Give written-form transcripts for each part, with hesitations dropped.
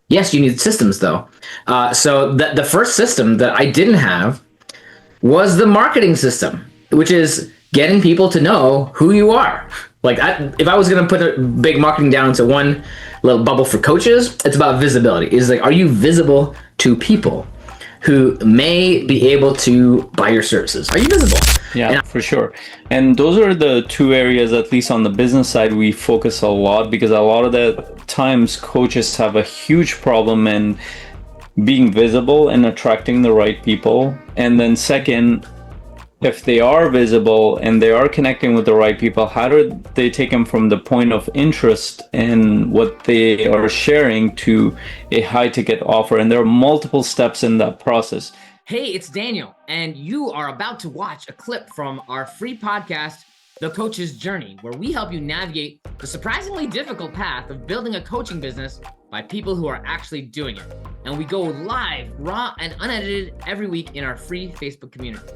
Yes, you need systems though. So the first system that I didn't have was the marketing system, which is getting people to know who you are. If I was going to put a big marketing down into one little bubble for coaches, it's about visibility. Is like, are you visible to people who may be able to buy your services? Are you visible? Yeah, for sure. And those are the two areas, at least on the business side, we focus a lot, because a lot of the times coaches have a huge problem in being visible and attracting the right people. And then second, if they are visible and they are connecting with the right people, how do they take them from the point of interest in what they are sharing to a high ticket offer? And there are multiple steps in that process. Hey, it's Daniel, and you are about to watch a clip from our free podcast, The Coach's Journey, where we help you navigate the surprisingly difficult path of building a coaching business by people who are actually doing it. And we go live, raw and unedited every week in our free Facebook community.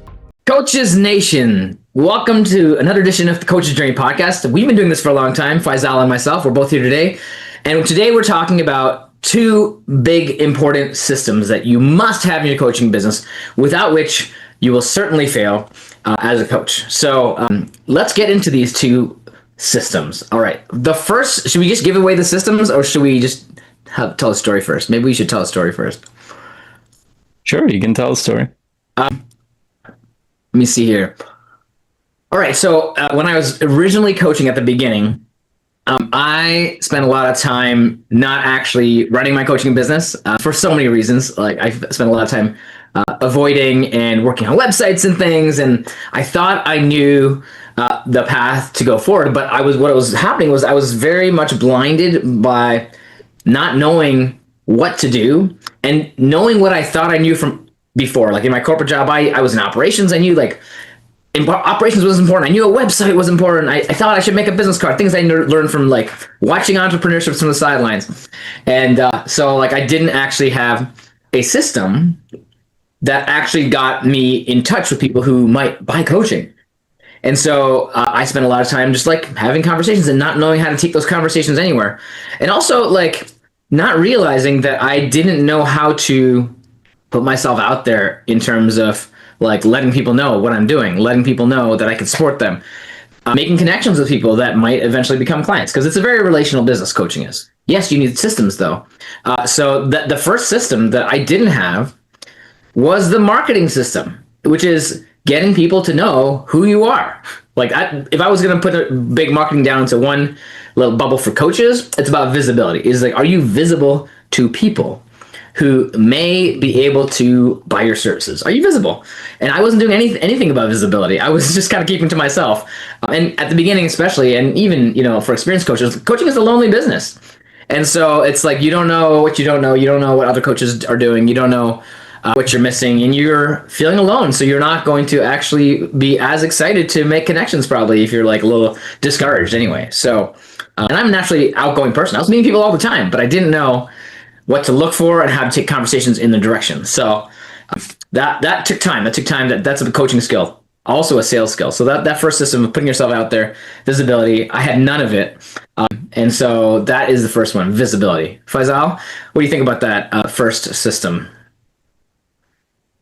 Coaches Nation, welcome to another edition of the Coach's Journey podcast. We've been doing this for a long time. Faisal and myself, we're both here today. And today we're talking about two big important systems that you must have in your coaching business, without which you will certainly fail as a coach. So let's get into these two systems. All right. The first, should we just give away the systems, or should we just tell a story first? Maybe we should tell a story first. Sure, you can tell a story. Let me see here. All right. So when I was originally coaching at the beginning, I spent a lot of time not actually running my coaching business for so many reasons. Like, I spent a lot of time avoiding and working on websites and things, and I thought I knew the path to go forward. But what was happening was I was very much blinded by not knowing what to do and knowing what I thought I knew from before. Like in my corporate job, I was in operations. I knew operations was important. I knew a website was important. I thought I should make a business card. Things I learned from watching entrepreneurship from the sidelines. And so I didn't actually have a system that actually got me in touch with people who might buy coaching. And so I spent a lot of time just having conversations and not knowing how to take those conversations anywhere. And also not realizing that I didn't know how to put myself out there in terms of letting people know what I'm doing, letting people know that I can support them, making connections with people that might eventually become clients, because it's a very relational business, coaching is. Yes, you need systems though. So the first system that I didn't have was the marketing system, which is getting people to know who you are. If I was going to put a big marketing down into one little bubble for coaches, it's about visibility. Is are you visible to people who may be able to buy your services? Are you visible? And I wasn't doing anything about visibility. I was just kind of keeping to myself. And at the beginning, especially, and even, for experienced coaches, coaching is a lonely business. And so it's you don't know what you don't know. You don't know what other coaches are doing. You don't know what you're missing, and you're feeling alone. So you're not going to actually be as excited to make connections, probably, if you're a little discouraged anyway. So, and I'm a naturally outgoing person. I was meeting people all the time, but I didn't know what to look for and how to take conversations in the direction. So that took time. That's a coaching skill, also a sales skill. So that first system of putting yourself out there, visibility, I had none of it. And so that is the first one, visibility. Faisal, what do you think about that first system?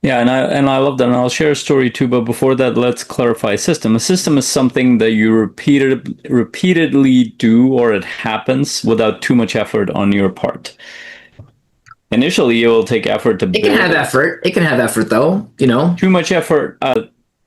Yeah, and I love that, and I'll share a story too. But before that, let's clarify system. A system is something that you repeatedly do, or it happens without too much effort on your part. Initially, it will take effort to build. It can have effort. It can have effort, though. Too much effort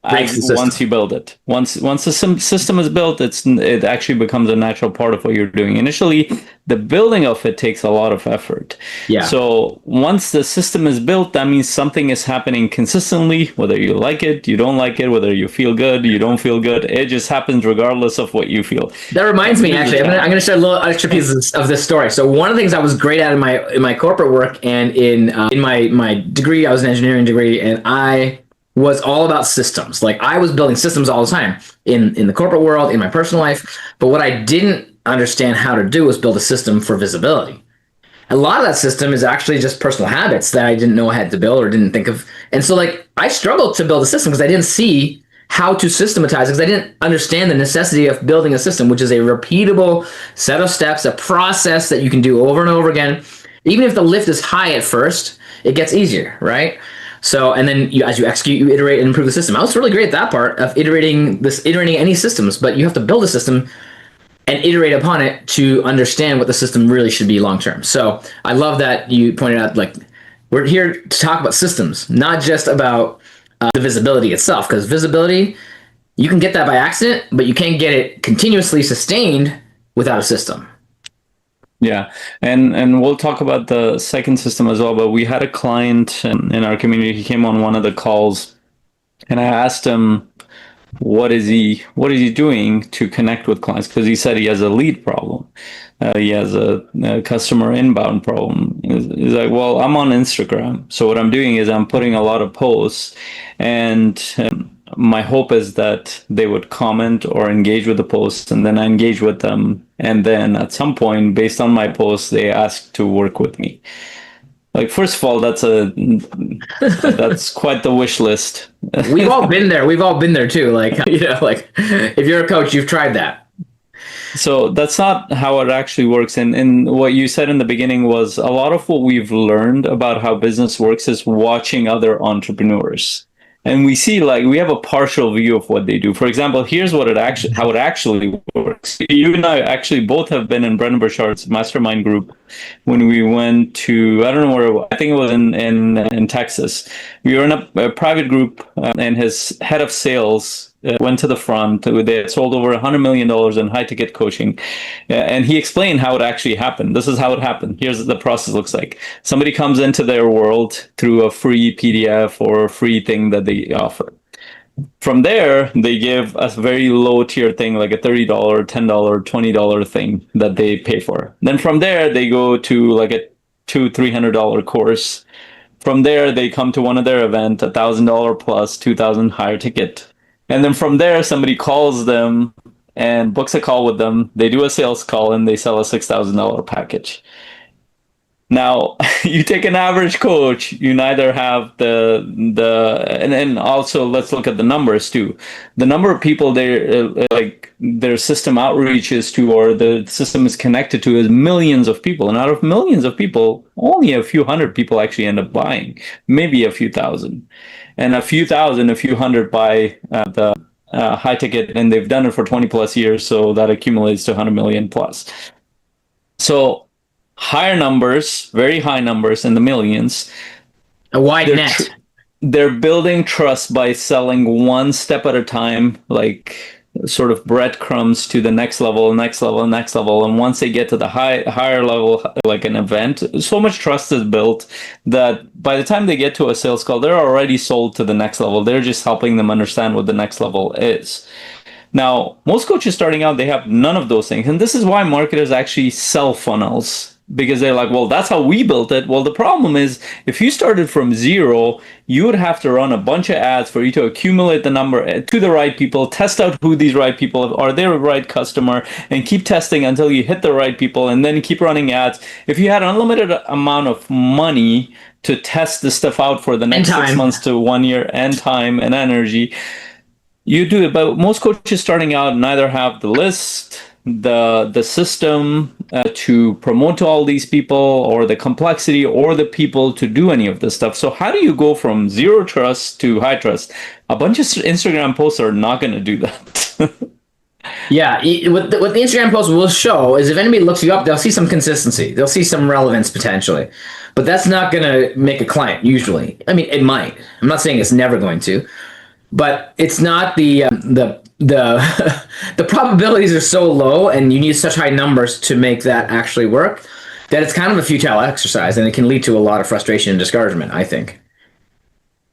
once you build it. Once the system is built, it actually becomes a natural part of what you're doing. Initially, the building of it takes a lot of effort. Yeah. So once the system is built, that means something is happening consistently, whether you like it, you don't like it, whether you feel good, you don't feel good. It just happens regardless of what you feel. That reminds me, actually, I'm going to share a little extra pieces of this story. So one of the things I was great at in my corporate work and in my degree, I was an engineering degree, and I was all about systems. I was building systems all the time in the corporate world, in my personal life. But what I didn't understand how to do was build a system for visibility. A lot of that system is actually just personal habits that I didn't know I had to build or didn't think of. And so I struggled to build a system because I didn't see how to systematize it, because I didn't understand the necessity of building a system, which is a repeatable set of steps, a process that you can do over and over again. even if the lift is high at first, it gets easier, right? So, and then as you execute, you iterate and improve the system. I was really great at that part of iterating any systems, but you have to build a system and iterate upon it to understand what the system really should be long term. So I love that you pointed out, like, we're here to talk about systems, not just about the visibility itself, because visibility, you can get that by accident, but you can't get it continuously sustained without a system. Yeah, and we'll talk about the second system as well. But we had a client in our community. He came on one of the calls, and I asked him, what is he doing to connect with clients, because he said he has a lead problem. He has a customer inbound problem. He's like, well, I'm on Instagram, so what I'm doing is I'm putting a lot of posts, and my hope is that they would comment or engage with the posts, and then I engage with them, and then at some point, based on my posts, they ask to work with me. Like, first of all, that's quite the wish list. We've all been there. We've all been there too. Like, like if you're a coach, you've tried that. So that's not how it actually works. And what you said in the beginning was a lot of what we've learned about how business works is watching other entrepreneurs. And we see, like, we have a partial view of what they do. For example, here's what how it actually works. You and I actually both have been in Brendan Burchard's mastermind group when we went to, I don't know where, I think it was in Texas. We were in a private group, and his head of sales went to the front. They had sold over $100 million in high ticket coaching. And he explained how it actually happened. This is how it happened. Here's what the process looks like. Somebody comes into their world through a free PDF or a free thing that they offer. From there, they give a very low tier thing, like a $30, $10, $20 thing that they pay for. Then from there, they go to like a $200-$300 course. From there, they come to one of their events, $1,000 plus, $2,000 higher ticket. And then from there, somebody calls them and books a call with them. They do a sales call and they sell a $6,000 package. Now, you take an average coach, you neither have and also let's look at the numbers too. The number of people their system outreaches to, or the system is connected to, is millions of people. And out of millions of people, only a few hundred people actually end up buying, maybe a few thousand. And a few hundred buy the high ticket, and they've done it for 20 plus years. So that accumulates to 100 million plus. So higher numbers, very high numbers in the millions. A wide net. They're building trust by selling one step at a time, like sort of breadcrumbs to the next level, next level, next level. And once they get to the higher level, like an event, so much trust is built that by the time they get to a sales call, they're already sold to the next level. They're just helping them understand what the next level is. Now, most coaches starting out, they have none of those things. And this is why marketers actually sell funnels, because they're like, well, that's how we built it. Well, the problem is, if you started from zero, you would have to run a bunch of ads for you to accumulate the number to the right people, test out who these right people are, their right customer, and keep testing until you hit the right people, and then keep running ads. If you had an unlimited amount of money to test this stuff out for the next 6 months to 1 year, and time and energy, you do it. But most coaches starting out neither have the list, the system to promote to all these people, or the complexity, or the people to do any of this stuff. So how do you go from zero trust to high trust? A bunch of Instagram posts are not going to do that. Yeah, what the Instagram post will show is, if anybody looks you up, they'll see some consistency. They'll see some relevance potentially. But that's not going to make a client usually. I mean, it might. I'm not saying it's never going to. But it's not the probabilities are so low, and you need such high numbers to make that actually work, that it's kind of a futile exercise, and it can lead to a lot of frustration and discouragement, I think.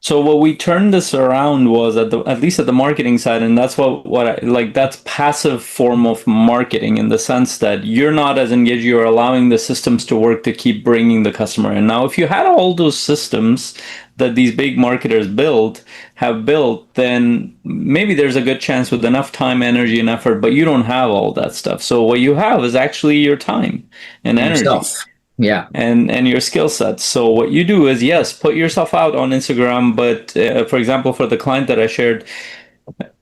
So what we turned this around was at least at the marketing side, and that's that's passive form of marketing, in the sense that you're not as engaged, you're allowing the systems to work to keep bringing the customer in. Now, if you had all those systems that these big marketers have built, then maybe there's a good chance with enough time, energy, and effort, but you don't have all that stuff. So what you have is actually your time and energy. Yourself. Yeah. And your skill sets. So what you do is, yes, put yourself out on Instagram. But for example, for the client that I shared,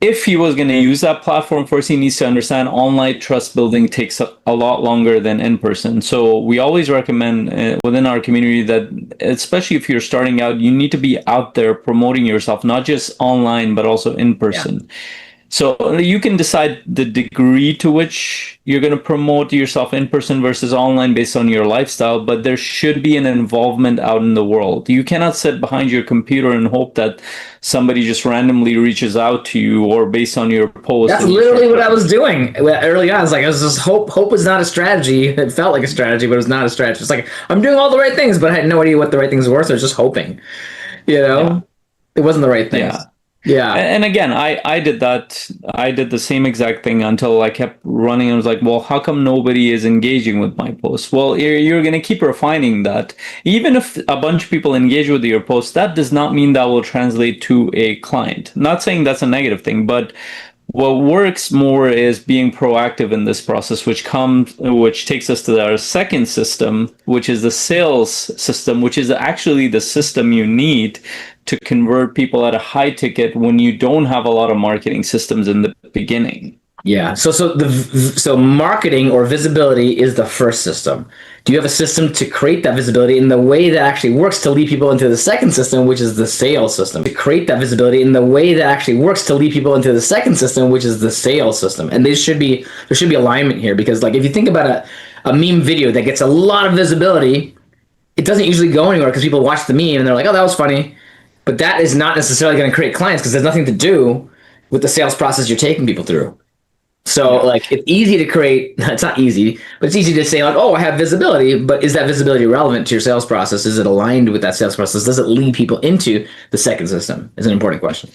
if he was going to use that platform, first he needs to understand online trust building takes a lot longer than in person. So we always recommend within our community that, especially if you're starting out, you need to be out there promoting yourself, not just online, but also in person. Yeah. So you can decide the degree to which you're going to promote yourself in person versus online based on your lifestyle, but there should be an involvement out in the world. You cannot sit behind your computer and hope that somebody just randomly reaches out to you or based on your post. That's literally what I was doing early on. I was just hope was not a strategy. It felt like a strategy, but it was not a strategy. It's like, I'm doing all the right things, but I had no idea what the right things were. So I was just hoping, Yeah. It wasn't the right things. Yeah. And again, I did that. I did the same exact thing until I kept running and was like, well, how come nobody is engaging with my posts? Well, you're going to keep refining that. Even if a bunch of people engage with your post, that does not mean that will translate to a client. Not saying that's a negative thing, but what works more is being proactive in this process, which takes us to our second system, which is the sales system, which is actually the system you need to convert people at a high ticket when you don't have a lot of marketing systems in the beginning. Yeah. So marketing or visibility is the first system. Do you have a system to create that visibility in the way that actually works to lead people into the second system, which is the sales system? To create that visibility in the way that actually works to lead people into the second system, which is the sales system. And there should be alignment here, because like if you think about a meme video that gets a lot of visibility, it doesn't usually go anywhere because people watch the meme and they're like, oh, that was funny. But that is not necessarily going to create clients because there's nothing to do with the sales process you're taking people through. So like it's easy to create, it's not easy, but it's easy to say like, oh, I have visibility, but is that visibility relevant to your sales process? Is it aligned with that sales process? Does it lead people into the second system? Is an important question.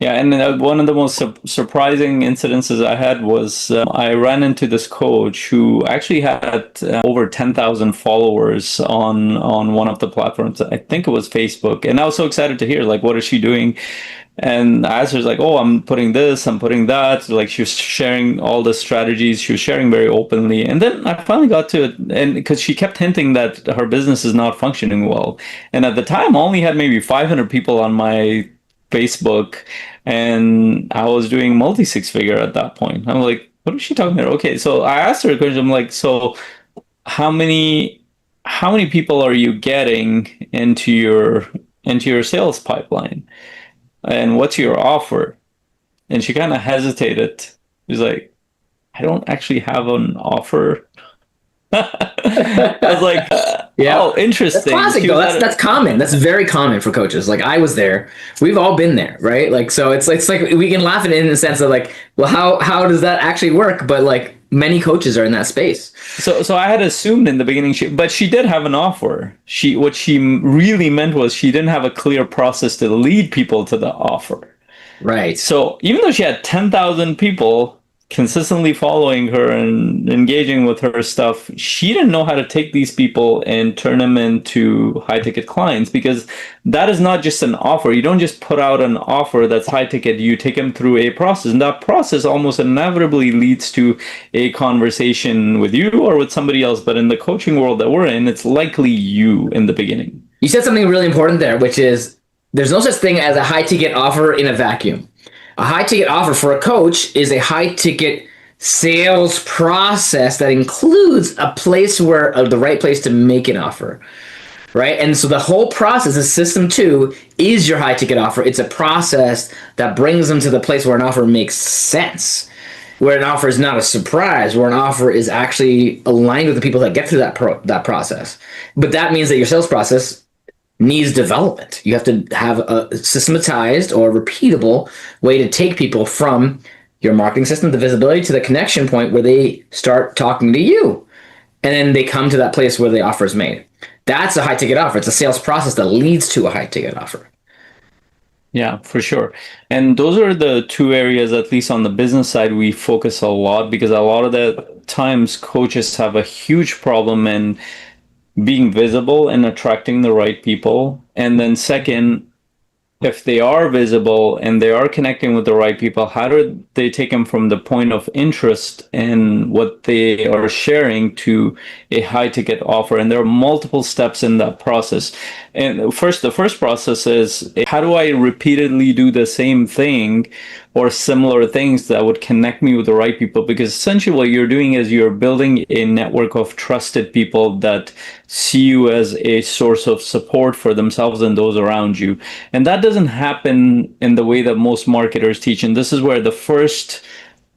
Yeah, and one of the most surprising incidences I had was I ran into this coach who actually had over 10,000 followers on one of the platforms. I think it was Facebook. And I was so excited to hear, like, what is she doing? And I asked her, like, oh, I'm putting this, I'm putting that. Like, she was sharing all the strategies. She was sharing very openly. And then I finally got to it, and because she kept hinting that her business is not functioning well. And at the time, I only had maybe 500 people on my Facebook, and I was doing multi-six-figure at that point. I'm like, what is she talking about? Okay, so I asked her a question. I'm like, so how many people are you getting into your sales pipeline? And what's your offer? And she kind of hesitated. She's like, I don't actually have an offer. I was like, oh, interesting. That's classic, though. That's common. That's very common for coaches. Like I was there. We've all been there, right? Like, so it's like we can laugh at it in the sense of like, well, how does that actually work? But like many coaches are in that space. So I had assumed in the beginning, but she did have an offer. What she really meant was she didn't have a clear process to lead people to the offer. Right. So even though she had 10,000 people consistently following her and engaging with her stuff, she didn't know how to take these people and turn them into high ticket clients, because that is not just an offer. You don't just put out an offer that's high ticket. You take them through a process, and that process almost inevitably leads to a conversation with you or with somebody else. But in the coaching world that we're in, it's likely you in the beginning. You said something really important there, which is there's no such thing as a high ticket offer in a vacuum. A high ticket offer for a coach is a high ticket sales process that includes a place where the right place to make an offer, right? And so the whole process is system 2 is your high ticket offer. It's a process that brings them to the place where an offer makes sense, where an offer is not a surprise, where an offer is actually aligned with the people that get through that process. But that means that your sales process needs development. You have to have a systematized or repeatable way to take people from your marketing system, the visibility, to the connection point where they start talking to you. And then they come to that place where the offer is made. That's a high ticket offer. It's a sales process that leads to a high ticket offer. Yeah, for sure. And those are the two areas, at least on the business side, we focus a lot, because a lot of the times coaches have a huge problem in being visible and attracting the right people. And then second, if they are visible and they are connecting with the right people, how do they take them from the point of interest in what they are sharing to a high ticket offer? And there are multiple steps in that process. And the first process is, how do I repeatedly do the same thing or similar things that would connect me with the right people. Because essentially what you're doing is you're building a network of trusted people that see you as a source of support for themselves and those around you. And that doesn't happen in the way that most marketers teach. And this is where the first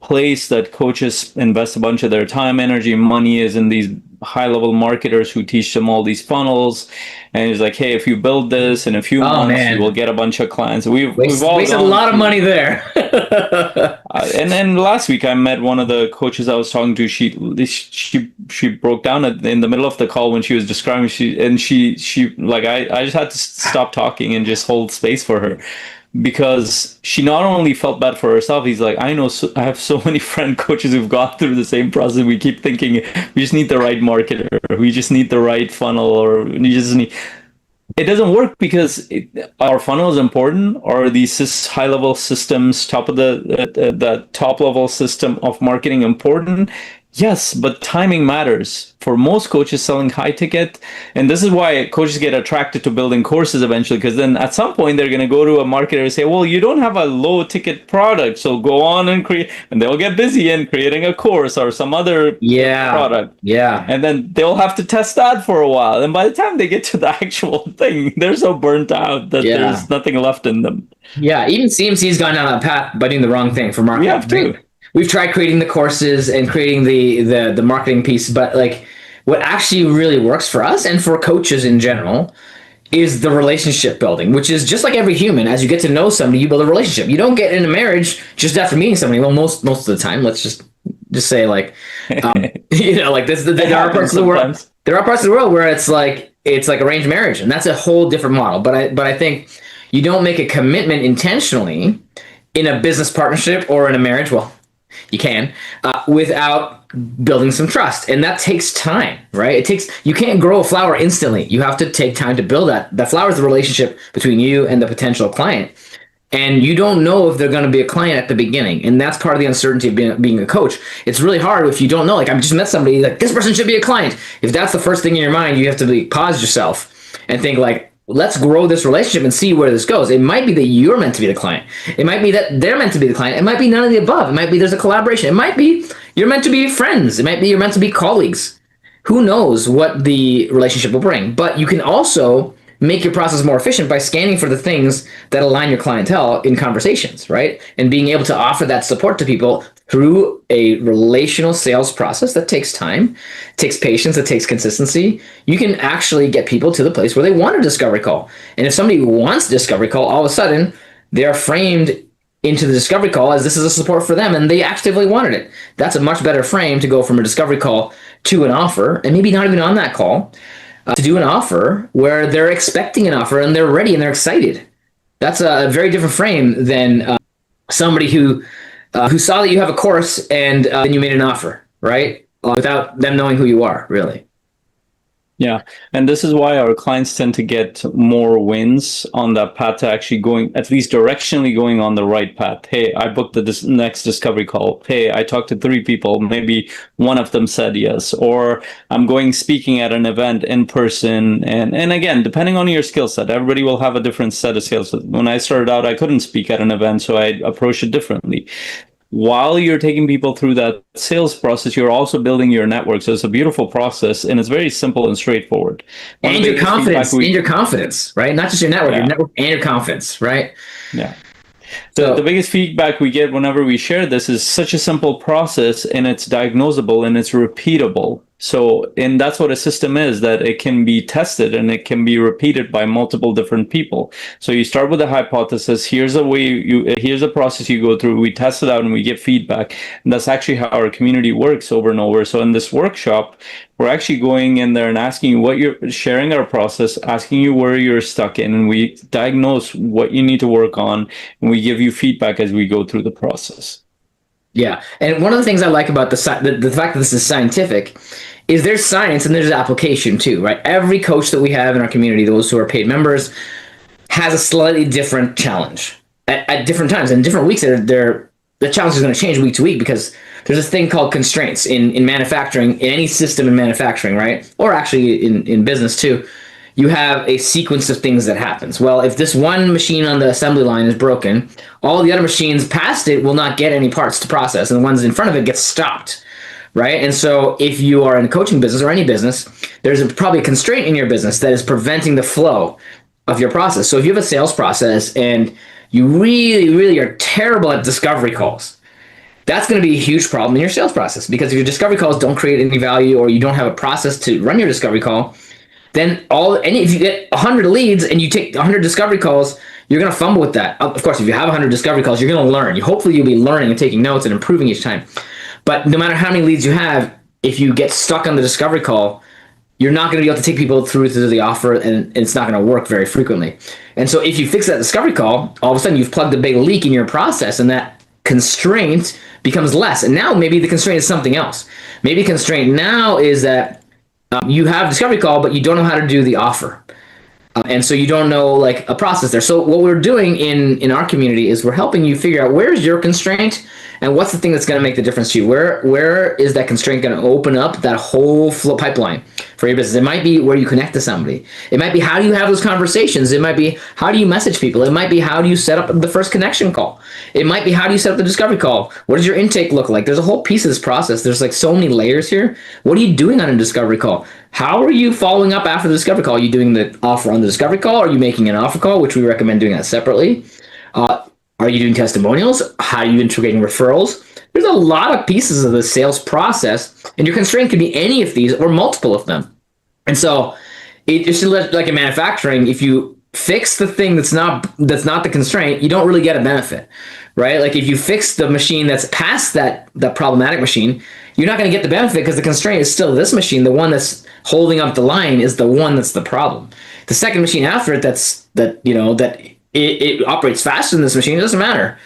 place that coaches invest a bunch of their time, energy, money is in these high-level marketers who teach them all these funnels. And it's like, hey, if you build this in a few months, man, you will get a bunch of clients. We've all wasted a lot of money there. and then last week I met one of the coaches I was talking to. She broke down in the middle of the call when she was describing. She like I just had to stop talking and just hold space for her, because she not only felt bad for herself. He's like, I have so many friend coaches who've gone through the same process. We keep thinking we just need the right marketer, we just need the right funnel, or we just need. It doesn't work, because our funnel is important, or these high-level systems, top of the top-level system of marketing important. Yes, but timing matters. For most coaches selling high ticket, and this is why coaches get attracted to building courses eventually, because then at some point they're going to go to a marketer and say, well, you don't have a low ticket product, so go on and create, and they'll get busy in creating a course or some other product. Yeah. And then they'll have to test that for a while. And by the time they get to the actual thing, they're so burnt out that there's nothing left in them. Yeah, even CMC's gone down that path by doing the wrong thing for marketing. We have to. We've tried creating the courses and creating the marketing piece, but like what actually really works for us and for coaches in general is the relationship building, which is just like every human. As you get to know somebody, you build a relationship. You don't get in a marriage just after meeting somebody. Well, most of the time, let's just say like, like this. There are parts of the world. There are parts of the world where it's like arranged marriage, and that's a whole different model. But I think you don't make a commitment intentionally in a business partnership or in a marriage. Well, you can, without building some trust. And that takes time, right? You can't grow a flower instantly. You have to take time to build that. That flower is the relationship between you and the potential client. And you don't know if they're going to be a client at the beginning. And that's part of the uncertainty of being a coach. It's really hard if you don't know. Like, I just met somebody, like, this person should be a client. If that's the first thing in your mind, you have to pause yourself and think like, let's grow this relationship and see where this goes. It might be that you're meant to be the client. It might be that they're meant to be the client. It might be none of the above. It might be there's a collaboration. It might be you're meant to be friends. It might be you're meant to be colleagues. Who knows what the relationship will bring? But you can also make your process more efficient by scanning for the things that align your clientele in conversations, right? And being able to offer that support to people through a relational sales process that takes time, takes patience, it takes consistency. You can actually get people to the place where they want a discovery call. And if somebody wants a discovery call, all of a sudden they are framed into the discovery call as this is a support for them and they actively wanted it. That's a much better frame to go from a discovery call to an offer, and maybe not even on that call, to do an offer where they're expecting an offer and they're ready and they're excited. That's a very different frame than somebody who saw that you have a course and then you made an offer, right? Without them knowing who you are, really. Yeah. And this is why our clients tend to get more wins on that path to actually going, at least directionally going on the right path. Hey, I booked the next discovery call. Hey, I talked to 3 people. Maybe one of them said yes. Or I'm going speaking at an event in person. And again, depending on your skill set, everybody will have a different set of skills. When I started out, I couldn't speak at an event, so I approached it differently. While you're taking people through that sales process, you're also building your network. So it's a beautiful process, and it's very simple and straightforward. And your confidence, right? Not just your network, your network and your confidence, right? Yeah. So the biggest feedback we get whenever we share this is such a simple process, and it's diagnosable and it's repeatable. So, and that's what a system is, that it can be tested and it can be repeated by multiple different people. So you start with a hypothesis. Here's here's a process you go through. We test it out and we get feedback. And that's actually how our community works over and over. So in this workshop, we're actually going in there and asking you what you're sharing our process, asking you where you're stuck in, and we diagnose what you need to work on, and we give you feedback as we go through the process. Yeah, and one of the things I like about the fact that this is scientific is there's science and there's application too, right? Every coach that we have in our community, those who are paid members, has a slightly different challenge at different times and different weeks. The challenge is going to change week to week because there's a thing called constraints in manufacturing, in any system in manufacturing, right? Or actually in business too. you have a sequence of things that happens. Well, if this one machine on the assembly line is broken, all the other machines past it will not get any parts to process, and the ones in front of it get stopped, right? And so if you are in a coaching business or any business, there's probably a constraint in your business that is preventing the flow of your process. So if you have a sales process and you really, really are terrible at discovery calls, that's going to be a huge problem in your sales process, because if your discovery calls don't create any value, or you don't have a process to run your discovery call, then if you get 100 leads and you take 100 discovery calls, you're going to fumble with that. Of course, if you have 100 discovery calls, you're going to learn. Hopefully you'll be learning and taking notes and improving each time. But no matter how many leads you have, if you get stuck on the discovery call, you're not going to be able to take people through to the offer, and it's not going to work very frequently. And so if you fix that discovery call, all of a sudden you've plugged a big leak in your process, and that constraint becomes less. And now maybe the constraint is something else. Maybe constraint now is that you have discovery call, but you don't know how to do the offer. And so you don't know like a process there. So what we're doing in our community is we're helping you figure out where's your constraint and what's the thing that's going to make the difference to you. Where is that constraint going to open up that whole flow pipeline for your business? It might be where you connect to somebody. It might be how do you have those conversations. It might be how do you message people. It might be how do you set up the first connection call. It might be how do you set up the discovery call. What does your intake look like? There's a whole piece of this process. There's like so many layers here. What are you doing on a discovery call? How are you following up after the discovery call? Are you doing the offer on the discovery call? Are you making an offer call, which we recommend doing that separately? Are you doing testimonials? How are you integrating referrals? There's a lot of pieces of the sales process, and your constraint could be any of these or multiple of them. And so it's like in manufacturing, if you fix the thing that's not the constraint, you don't really get a benefit, right? Like if you fix the machine that's past that problematic machine, you're not going to get the benefit because the constraint is still this machine. The one that's holding up the line is the one that's the problem. The second machine after it, it operates faster than this machine. It doesn't matter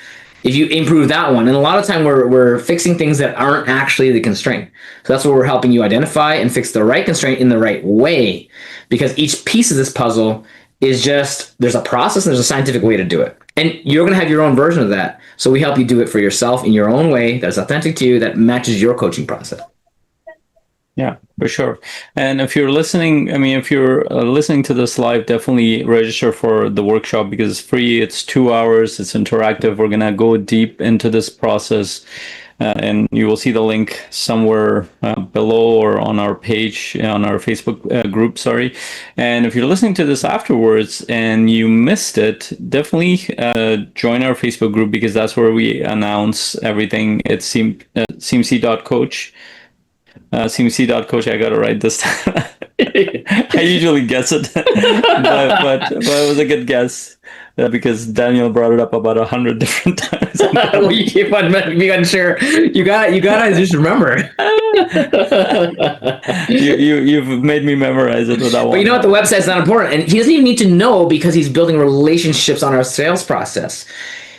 if you improve that one. And a lot of time we're fixing things that aren't actually the constraint. So that's what we're helping you identify and fix the right constraint in the right way, because each piece of this puzzle is there's a process and there's a scientific way to do it. And you're going to have your own version of that. So we help you do it for yourself in your own way that's authentic to you, that matches your coaching process. Yeah, for sure. And if you're listening to this live, definitely register for the workshop because it's free. It's 2 hours. It's interactive. We're going to go deep into this process. And you will see the link somewhere below or on our page, on our Facebook group, sorry. And if you're listening to this afterwards and you missed it, definitely join our Facebook group because that's where we announce everything. It's cmc.coach. cmc.coach, I got to write this down. I usually guess it, but it was a good guess. Because Daniel brought it up about 100 different times. Well, you keep on being unsure. You gotta just remember. You've made me memorize it without. But you know what? The website's not important, and he doesn't even need to know because he's building relationships on our sales process.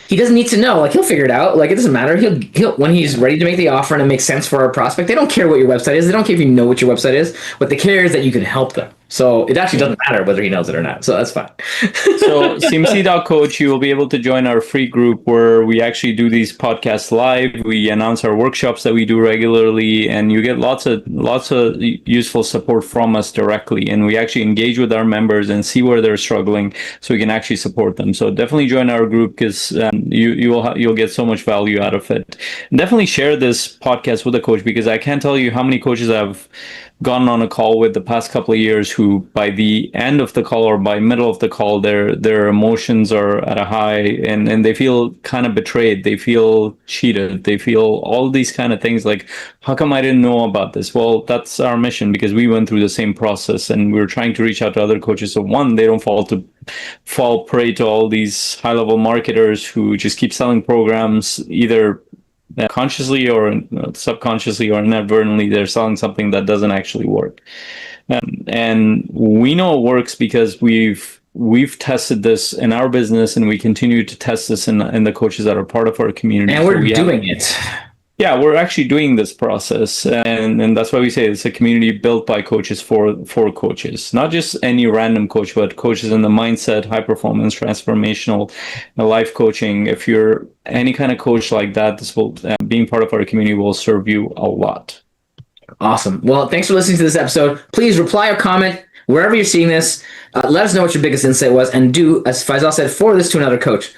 He doesn't need to know. Like he'll figure it out. Like it doesn't matter. He'll when he's ready to make the offer and it makes sense for our prospect. They don't care what your website is. They don't care if you know what your website is. What they care is that you can help them. So it actually doesn't matter whether he knows it or not. So that's fine. So cmc.coach, you will be able to join our free group where we actually do these podcasts live. We announce our workshops that we do regularly, and you get lots of useful support from us directly. And we actually engage with our members and see where they're struggling, so we can actually support them. So definitely join our group because you'll get so much value out of it. And definitely share this podcast with a coach because I can't tell you how many coaches I've gotten on a call with the past couple of years who by the end of the call or by middle of the call their emotions are at a high and they feel kind of betrayed, they feel cheated, they feel all these kind of things like, how come I didn't know about this? Well, that's our mission because we went through the same process and we're trying to reach out to other coaches so one, they don't fall prey to all these high-level marketers who just keep selling programs either consciously or subconsciously or inadvertently. They're selling something that doesn't actually work, and we know it works because we've tested this in our business and we continue to test this in the coaches that are part of our community, and we're doing it. Yeah, we're actually doing this process, and that's why we say it's a community built by coaches for coaches, not just any random coach, but coaches in the mindset, high performance, transformational, life coaching. If you're any kind of coach like that, this will being part of our community will serve you a lot. Awesome. Well, thanks for listening to this episode. Please reply or comment wherever you're seeing this, let us know what your biggest insight was, and do, as Faisal said, forward this to another coach.